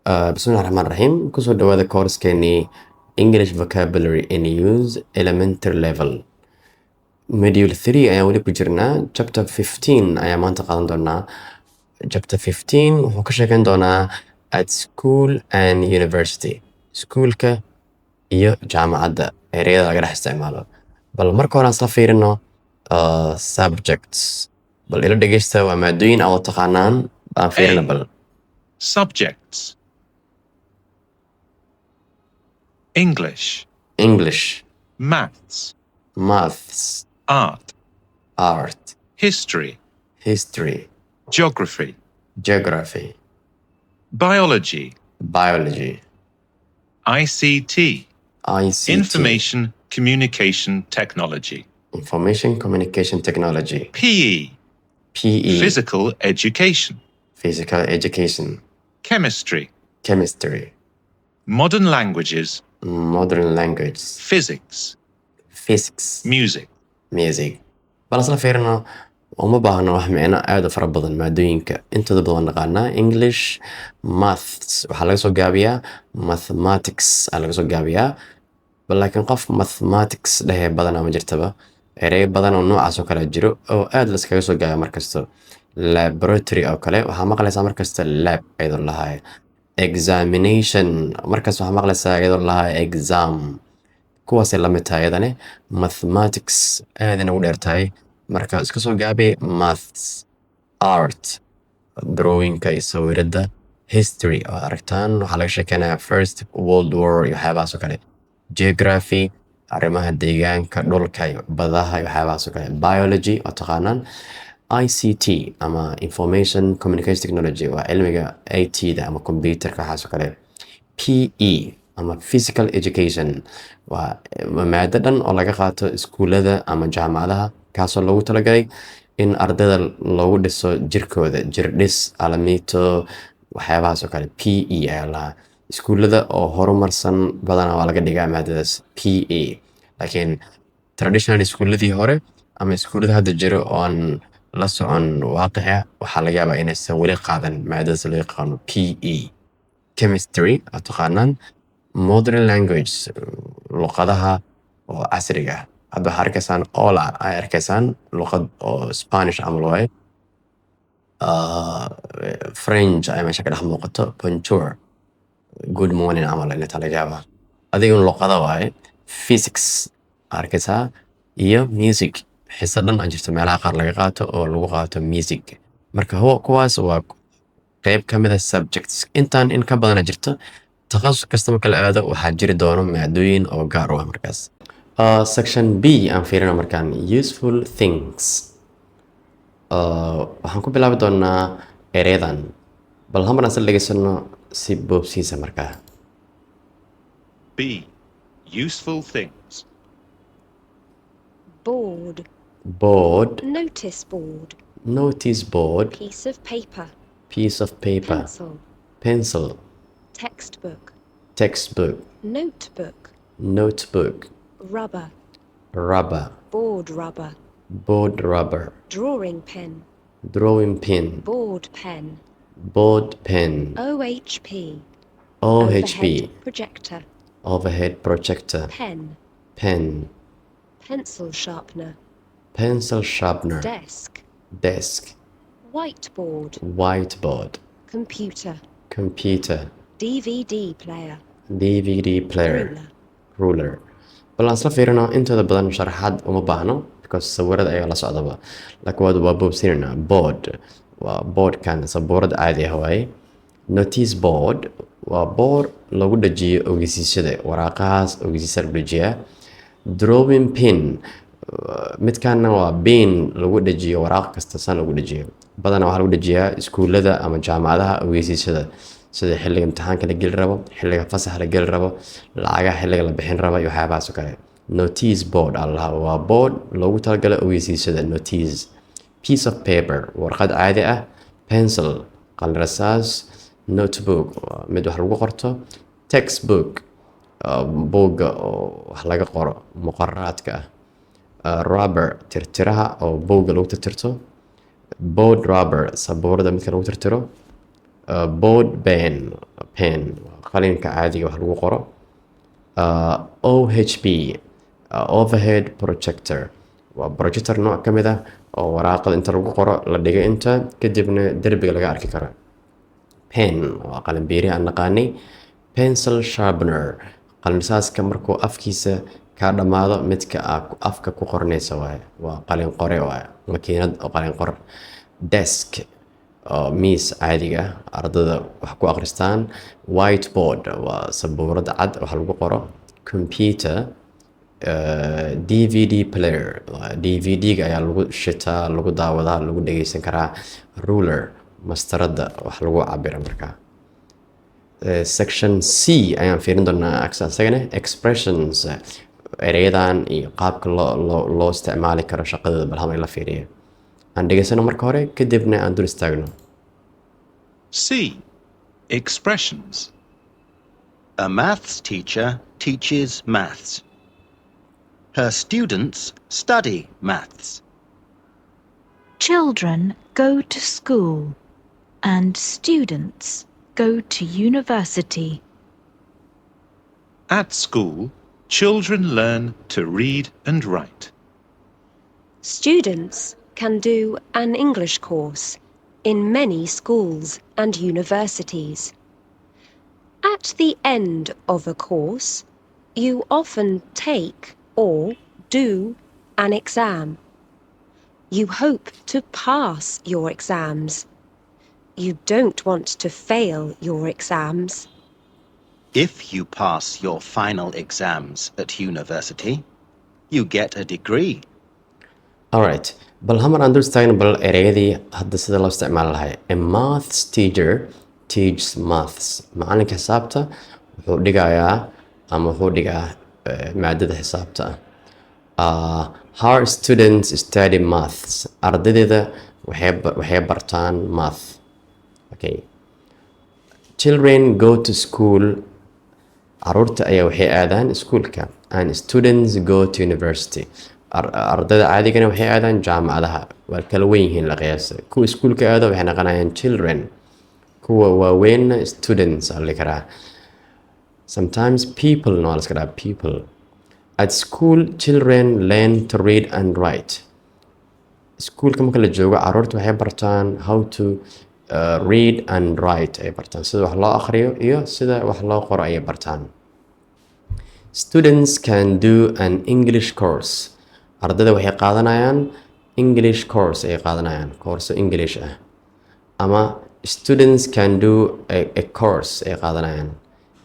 بسم الله الرحمن الرحيم kusoo dhawaada koorskeennii English Vocabulary in Use Elementary Level Module 3 ayaan weli ku jirnaa Chapter 15 ayaan maanta qaadan doonaa Chapter 15 wuxuu ka sheekan doonaa at school and university iskuulka iyo jaamacadda ereyada laga dhex isticmaalo bal marka hore aan isla fiirino subjects bal ila dhegeysta waa maadooyin aad taqaanaan baan fiirina bal Subjects. English, English, maths, maths, art, art, history, history, geography, geography, biology, biology, ICT, ICT, information communication technology, information communication technology, PE, PE, physical education, physical education, chemistry, chemistry, modern languages, modern language, physics, physics, music. music. bal isla fiirino uma baahno wax micno aad u fara badan maadooyinka intooda badan naqaanaa English, maths waxaa laga soo gaabiyaa mathematics aa laga soo gaabiyaa bal laakiin qof mathematics dhehe badanaa ma jirtaba erey badan oo noocaas oo kale jiro oo aad la iskaga soo gaabaya markasto laboratory oo kale waxaa maqlaysaa markasta lab iyadoo lahaay examination markaas waxaa maqlaysaa iyadoo lahaay exam kuwaasay la mid tahay iyadane mathematics aadana u dheer tahay marka iska soo gaabi maths art drawingka iyo sawirada history oo aragtaan waxaa laga sheekeynayaa first world war iyo waxyaabahaas oo kale geography arrimaha deegaanka dhulka iyo badaha iyo waxyaabahaas oo kale biology oo taqaanaan ICT ama information communication technology waa cilmiga IT-da ama computerka waxaas oo kale PE ama physical education waa maado dhan oo laga qaato iskuulada ama jaamacadaha kaasoo loogu talagalay in ardayda loogu dhiso jirkooda jir dhis alamiito waxyaabahaas oo kale PE ayaa lahaa iskuulada oo horumarsan badanaa waa laga dhigaa maadadaas PE laakiin traditional iskuuladii hore ama iskuulada hadda jiro oo aan la socon waaqica waxaa laga yaabaa inaysan weli qaadan maadadaas loo yaqaano PE chemistry oo taqaanaan modern language luqadaha oo casriga ah hadda waxaa arkaysaan ola ay arkaysaan luqad oo Spanish camal waaye French ay meesha ka dhex muuqato bonjour good morning camal inta laga yaabaa adiga luqada waaye physics arkaysaa iyo music xiisa dhan aan jirto meelaha qaar laga qaato oo lagu qaato music marka kuwaas waa qayb ka mid ah subjects intaan in ka badana jirto takhasus kasta marka la aado waxaa jiri doono maadooyin oo gaar u ah markaas section B aan fiirina markaan useful things waxaan ku bilaabi doonaa ereyadan bal hamaraan sal dhegeysano si boobsiisa markaa B. Useful things. Board, board, notice board, notice board, piece of paper, piece of paper, pencil, pencil, textbook, textbook, notebook, notebook, rubber, rubber, board rubber, board rubber, drawing pen, drawing pen, board pen, board pen, OHP, OHP, overhead projector, overhead projector, pen, pen, pencil sharpener, pencil sharpener, desk, desk, whiteboard, whiteboard, computer, computer, DVD player, DVD player, ruler. ruler bal aan isla fiirino intooda badan sharaxaad uma baahno because sawirada ayaa la socdaba laakiin waa boobsinayna board waa boardkan sabuurad caadi ah waaye notice board waa board lagu dhajiyo ogeysiisyada waraaqahaas ogeysiisya lagu dhajiyaa drawing pin midkaana waa pin lagu dhajiyo waraaq kasta san lagu dhajiyo badanaa waxaa lagu dhajiyaa iskuulada ama jaamacadaha ogeysiisyada sida xilliga imtixaanka la geli rabo xilliga fasaxa la geli rabo lacagaha xilliga la bixin rabo iyo waxyaabahaas oo kale notice board allah waa board loogu talagalay ogeysiisyada notice piece of paper warqad caadi ah pencil qalin rasaas notebook mid wax lagu qorto textbook buugga oo wax laga qoro muqararaadka ah rubber tirtiraha oo buugga lagu tirtirto board rubber sabuurada midka lagu tirtiro board pen qalinka caadiga wax lagu qoro. OHP overhead projector waa projector nooc ka mid ah oo waraaqada inta lagu qoro la dhigo inta kadibna derbiga laga arki karo. Pen waa qalin beeri aan naqaanay. Pencil sharpener qalinsaaska markuu afkiisa ka dhamaado midka afka ku qornaysa waaye waa qalin qore waaye makiinad oo qalin qor. Desk oo miis caadiga ardada wax ku akhristaan. Whiteboard waa sabuurad cad wax lagu qoro. Computer DVD player DVD-ga ayaa lagu shitaa lagu daawadaa lagu dhageysan karaa. Ruler mastarada wax lagu cabiro markaa. Section C ayaan fiirin doonaa asagana expressions ereyadan iyo qaabka loo isticmaali karo shaqadooda bal hama la fiiriyo aan dhegeysano marka hore kadibna aan dul istaagno. C. Expressions. A maths teacher teaches maths. Her students study maths. Children go to school and students go to university. At school, children learn to read and write. Students can do an English course in many schools and universities. At the end of a course, you often take or do an exam. You hope to pass your exams. You don't want to fail your exams. If you pass your final exams at university, you get a degree. Alright bal hamar aan dul istaagno bal ereyadii hadda sida loo isticmaali lahay. A maths teacher teaches maths macalinka xisaabta wuxuu dhigayaa ama wuxuu dhigaa maadada xisaabta. Her students study maths ardaydeeda waxay bartaan math. Okay. Children go to school caruurta ayaa waxay aadaan iskuulka. And students go to university ardayda caadigana waxay aadaan jaamacadaha waa kala weyn yihiin la qiyaasa. Kuwa iskuulka aado waxay naqanayaan children kuwa waaweynna students aa la karaa. Sometimes people no la iska dhaha people. At school children learn to read and write. Iskuulka marka la joogo caruurta waxay bartaan how to read and write ay bartaan sida wax loo akhriyo iyo sida wax loo qoro ay bartaan. Students can do an English course ardayda waxay qaadanayaan English course ay qaadanayaan course English ah. Ama students can do a course ay qaadanayaan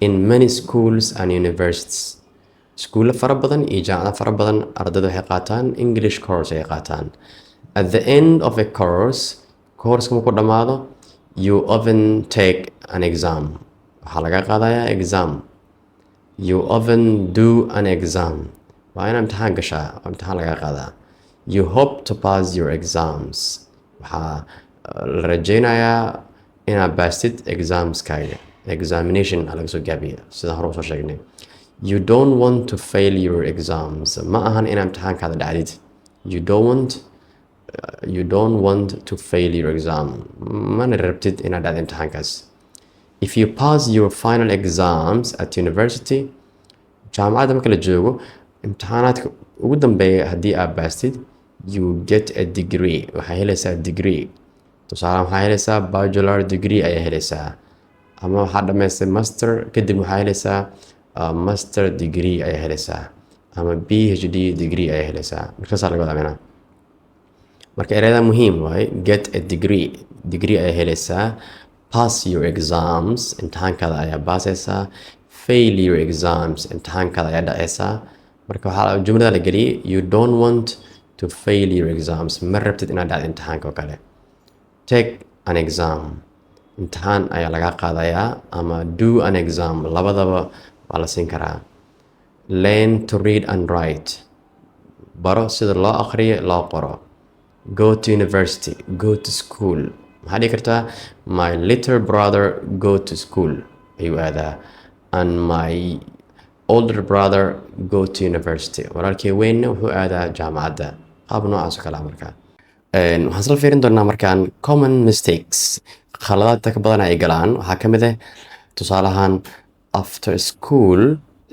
in many schools and universities. Iskuulla fara badan iyo jaamacado fara badan ardayda waxay qaataan English course ay qaataan. At the end of a course markuu dhamaado you often take an exam waxaa laga qaadayaa exam. You often do an exam waa inaad imtixaan gashaa oo imtixaan laga qaadaa. You hope to pass your exams waxaa la rajeynayaa inaad baastid examskaaga. Examination aa laga soo gaabiya sida hore usoo sheegnay. You don't want to fail your exams ma ahan inaad imtixaankaada dhacdid. You don't want to fail your exam mana rabtid inaad dhacdo imtixaankaas. If you pass your final exams at university jaamacadda marka la joogo imtixaanaadka ugu dambeeya haddii aad baastid you get a degree waxaa helaysaa degree. tusaale waxaa helaysaa bachelor degree ayaa helaysaa ama waxaa dhamaystay master kadib waxaa helaysaa master degree ayaa helaysaa ama PhD degree ayaa helaysaa markaasaa laga wadaa marka ereyada muhiim waaye. Get a degree ayaa helaysaa. Pass your exams imtixaankaada ayaa baasaysaa. Fail your exams imtixaankaada ayaa dhacaysaa. marka waxaa jumlada la geliyay you don't want to fail your exams ma rabtid inaad dhacdo imtixaanka oo kale. Take an exam imtixaan ayaa laga qaadayaa ama do an exam labadaba waa la siin karaa. Learn to read and write baro sida loo akhriyo loo qoro. Go to university go to school maxaa dhihi kartaa my little brother go to school ayuu aadaa. And my older brother go to university walaalkii weynna wuxuu aadaa jaamacadda qaab noocaas oo kale markaa. waxaan isla fiirin doonaa markaan common mistakes khaladaadka ka badan ay galaan waxaa ka mid ah tusaale ahaan after school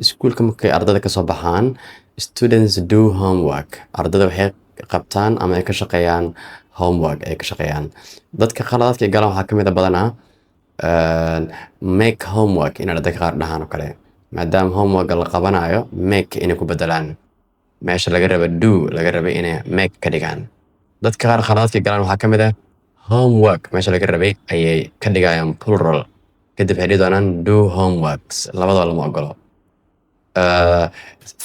iskuulka markay ardada kasoo baxaan students do homework ardada waxay qabtaan ama ay ka shaqeeyaan homework ay ka shaqeeyaan dadka khaladaadka ay galaan waxaa ka mid a badanaa make homework in ardada qaar dhahaan oo kale maadaama homework la qabanayo make inay ku bedelaan meesha laga raba do laga raba inay make ka dhigaan dadka qaar khaladaadka galaan waxaa ka mid ah homework meesha laga rabay ayay ka dhigayaan plural kadib waxay dhihi doonaan do homeworks labadaba lama ogolo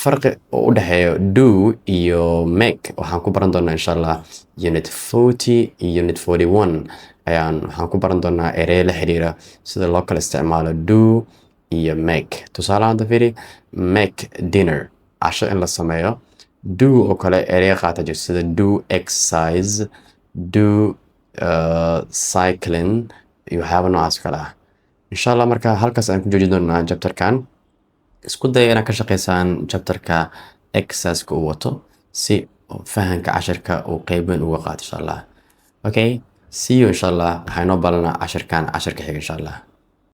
farqi oo u dhexeeyo do iyo make waxaan ku baran doonaa insha allah unit 40 iyo unit 41 waxaan ku baran doonaa ereyo la xiriira sida loo kala isticmaalo do iyo make tusaale hadda fiiri make dinner casho in la sameeyo do oo kale ereyo qaata jirto sida do exercise do cycling iyo waxyaaba noocaas kale ah insha allah marka halkaas aan ku joojin doonaa chapterkan isku daya inaad ka shaqeysaan chapterka exerciseka uu wato si fahanka cashirka uu qeyb weyn uga qaato insha allah okay see you insha allah waxaa inoo balanaa cashirkan cashirka xiga insha allah